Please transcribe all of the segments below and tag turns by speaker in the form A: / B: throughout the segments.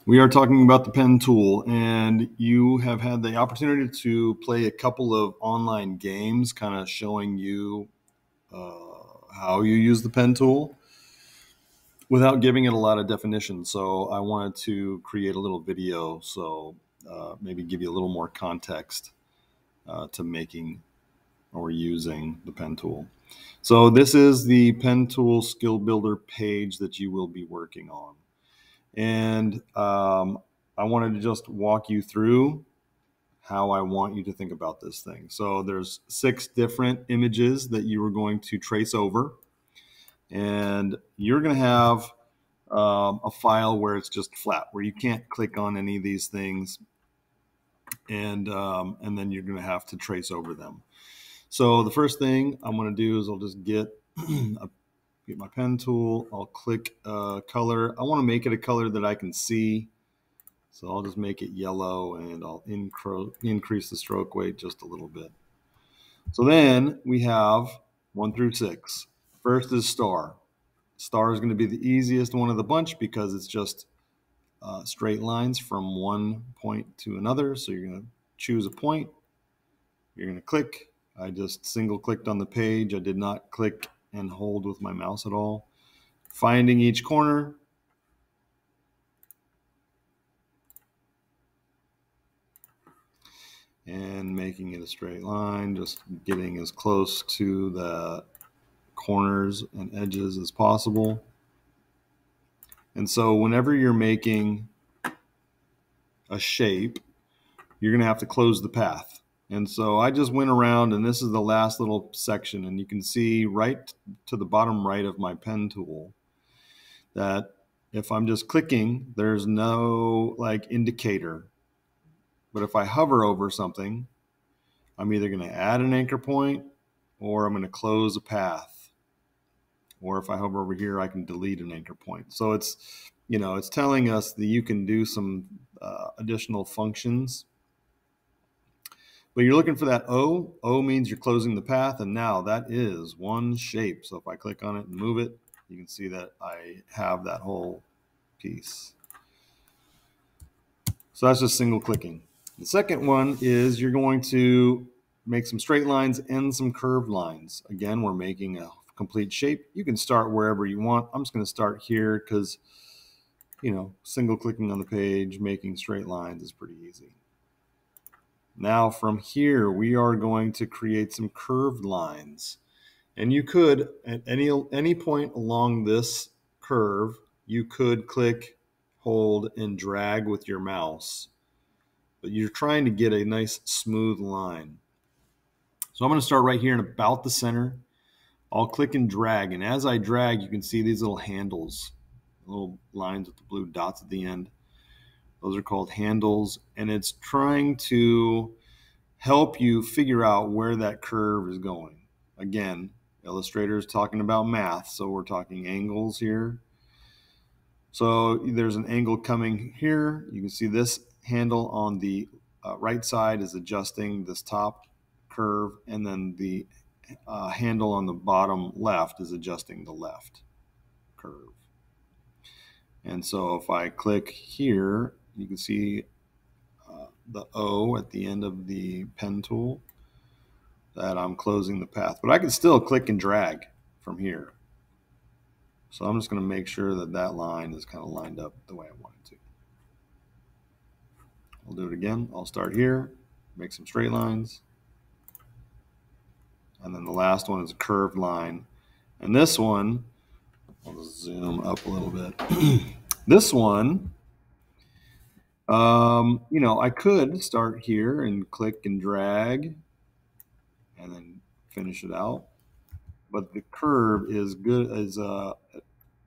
A: We are talking about the pen tool, and you have had the opportunity to play a couple of online games kind of showing you how you use the pen tool without giving it a lot of definition. So I wanted to create a little video, so maybe give you a little more context to making or using the pen tool. So this is the pen tool skill builder page that you will be working on. And I wanted to just walk you through how I want you to think about this thing. So there's 6 different images that you are going to trace over, and you're going to have a file where it's just flat, where you can't click on any of these things, and then you're going to have to trace over them. So the first thing I'm going to do is I'll just get my pen tool. I'll click color. I want to make it a color that I can see. So I'll just make it yellow, and I'll increase the stroke weight just a little bit. So then we have 1 through 6. First is star. Star is going to be the easiest one of the bunch because it's just straight lines from one point to another. So you're going to choose a point. You're going to click. I just single clicked on the page. I did not click and hold with my mouse at all. Finding each corner. And making it a straight line, just getting as close to the corners and edges as possible. And so whenever you're making a shape, you're going to have to close the path. And so I just went around, and this is the last little section, and you can see right to the bottom right of my pen tool that if I'm just clicking, there's no like indicator. But if I hover over something, I'm either going to add an anchor point or I'm going to close a path. Or if I hover over here, I can delete an anchor point. So it's telling us that you can do some additional functions. But you're looking for that O. O means you're closing the path, and now that is one shape. So if I click on it and move it, you can see that I have that whole piece. So that's just single clicking. The second one is you're going to make some straight lines and some curved lines. Again, we're making a complete shape. You can start wherever you want. I'm just going to start here because, single clicking on the page, making straight lines is pretty easy. Now from here, we are going to create some curved lines. And you could, at any point along this curve, you could click, hold, and drag with your mouse. But you're trying to get a nice smooth line. So I'm going to start right here in about the center. I'll click and drag, and as I drag, you can see these little handles, little lines with the blue dots at the end. Those are called handles, and it's trying to help you figure out where that curve is going. Again, Illustrator is talking about math, so we're talking angles here. So there's an angle coming here. You can see this handle on the right side is adjusting this top curve, and then the handle on the bottom left is adjusting the left curve. And so if I click here, you can see the O at the end of the pen tool that I'm closing the path. But I can still click and drag from here. So I'm just going to make sure that that line is kind of lined up the way I want it to. I'll do it again. I'll start here, make some straight lines. And then the last one is a curved line. And this one, I'll just zoom up a little bit. This one, I could start here and click and drag and then finish it out. But the curve is good as at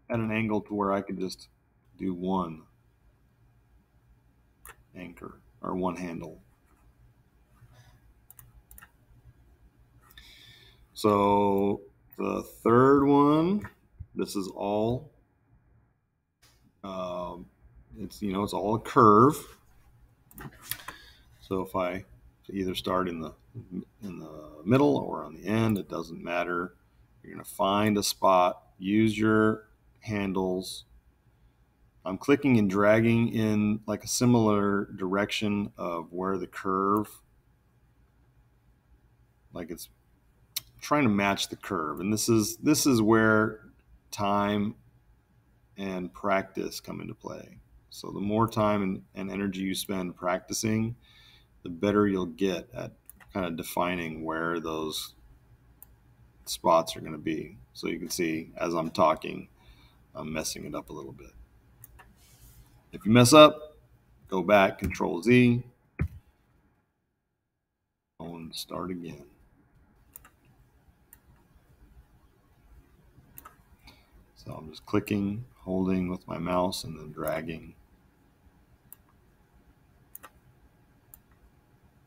A: an angle to where I could just do one anchor or one handle. So the third one, this is all, it's all a curve. So if I either start in the middle or on the end, it doesn't matter. You're going to find a spot, use your handles. I'm clicking and dragging in like a similar direction of where the curve, like it's trying to match the curve. And this is where time and practice come into play. So the more time and energy you spend practicing, the better you'll get at kind of defining where those spots are going to be. So you can see as I'm talking, I'm messing it up a little bit. If you mess up, go back, Control Z, and start again. So I'm just clicking, holding with my mouse, and then dragging.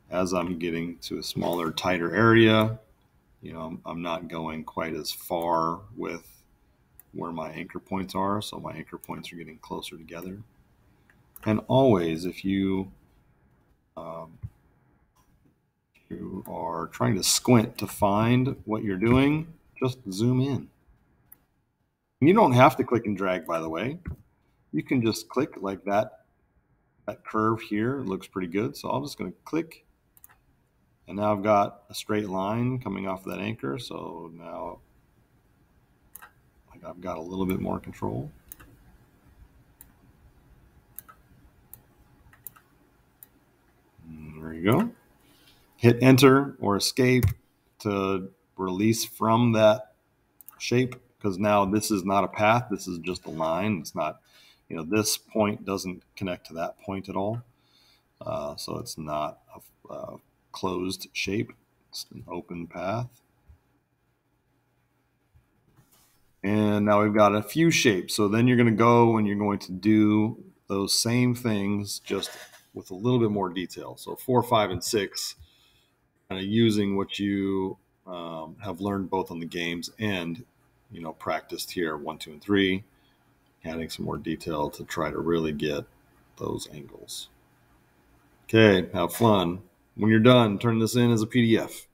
A: As I'm getting to a smaller, tighter area, you know, I'm not going quite as far with where my anchor points are, so my anchor points are getting closer together. And always, if you are trying to squint to find what you're doing, just zoom in. And you don't have to click and drag, by the way. You can just click like that. That curve here looks pretty good, so I'm just going to click. And now I've got a straight line coming off that anchor, so now I've got a little bit more control. And there you go. Hit enter or escape to release from that shape, because now this is not a path, this is just a line. It's not, you know, this point doesn't connect to that point at all. So it's not a closed shape, it's an open path. And now we've got a few shapes. So then you're going to go and you're going to do those same things just with a little bit more detail. So 4, 5, and 6, kind of using what you have learned both on the games and, you know, practiced here, 1, 2, and 3, adding some more detail to try to really get those angles. Okay, have fun. When you're done, turn this in as a PDF.